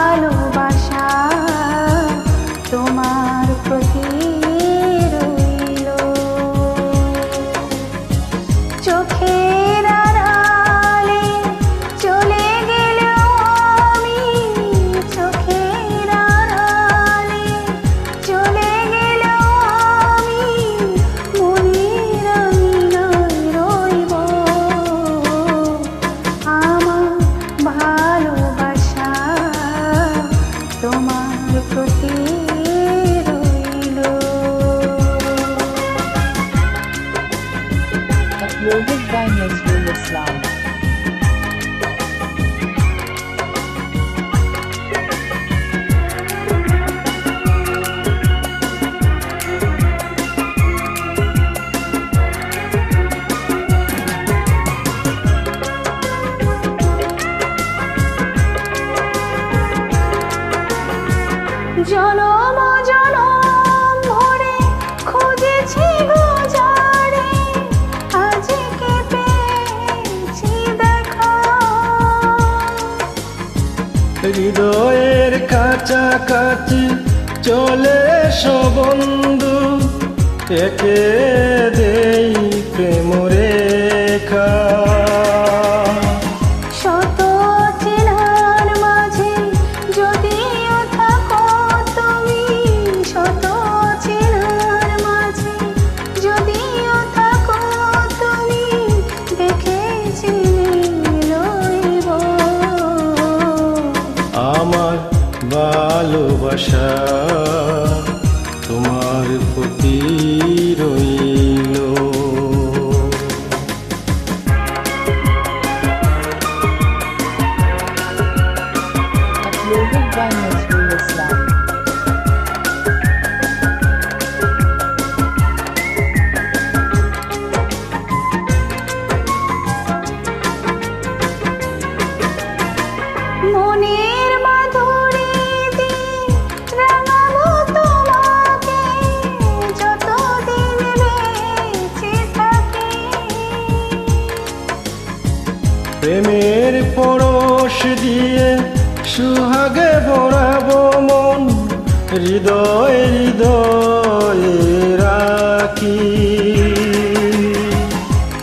ভালোবাসা তোমার প্রতি রইল। চোখের আড়ালে চলে গেলেও আমি, চোখের আড়ালে চলে গেলেও আমি মনের আঙিনায় রইব। আমার ভালোবাসা তোমার প্রতি রইল। Uploaded by Nazrul Islam. জনম জনম ভরে খুঁজেছি গো যারে, আজকে পেয়েছি দেখা। হৃদয়ের কাছাকাছি চলে এসো বন্ধু, একে দেই প্রেম রেখা। শত চেনার মাঝে যদিও থাকো তুমি, শত চেনার মাঝে যদিও থাকো তুমি, দেখেছি লইব। আমার ভালোবাসা তোমার প্রতি রইল। Uploaded by Nazrul Islam. মনের মাধুরী দিয়ে রাঙাবো তোমাকে, যতদিন বেঁচে থাকি। প্রেমের পরশ দিয়ে সুহাগে ভরাবো মন, হৃদয় হৃদয়ে রাখি।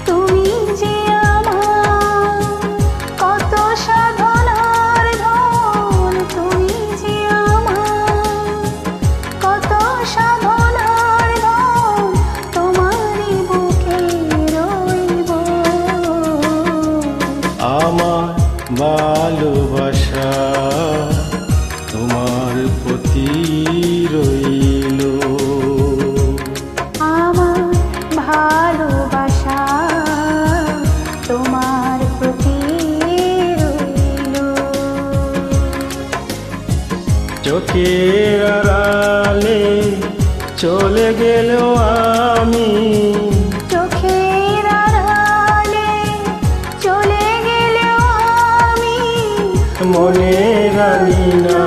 তুমি যে আমার কত সাধনার ধন, তুমি যে আমার কত সাধনার ধন, তোমারই বুকে রইব। আমার ভালোবাসা তোমার প্রতি রইল। আমার ভালোবাসা তোমার প্রতি রইল। চোখের আড়ালে চলে গেলেও আমি, চোখের আড়ালে চলে গেলেও আমি মনের আঙিনা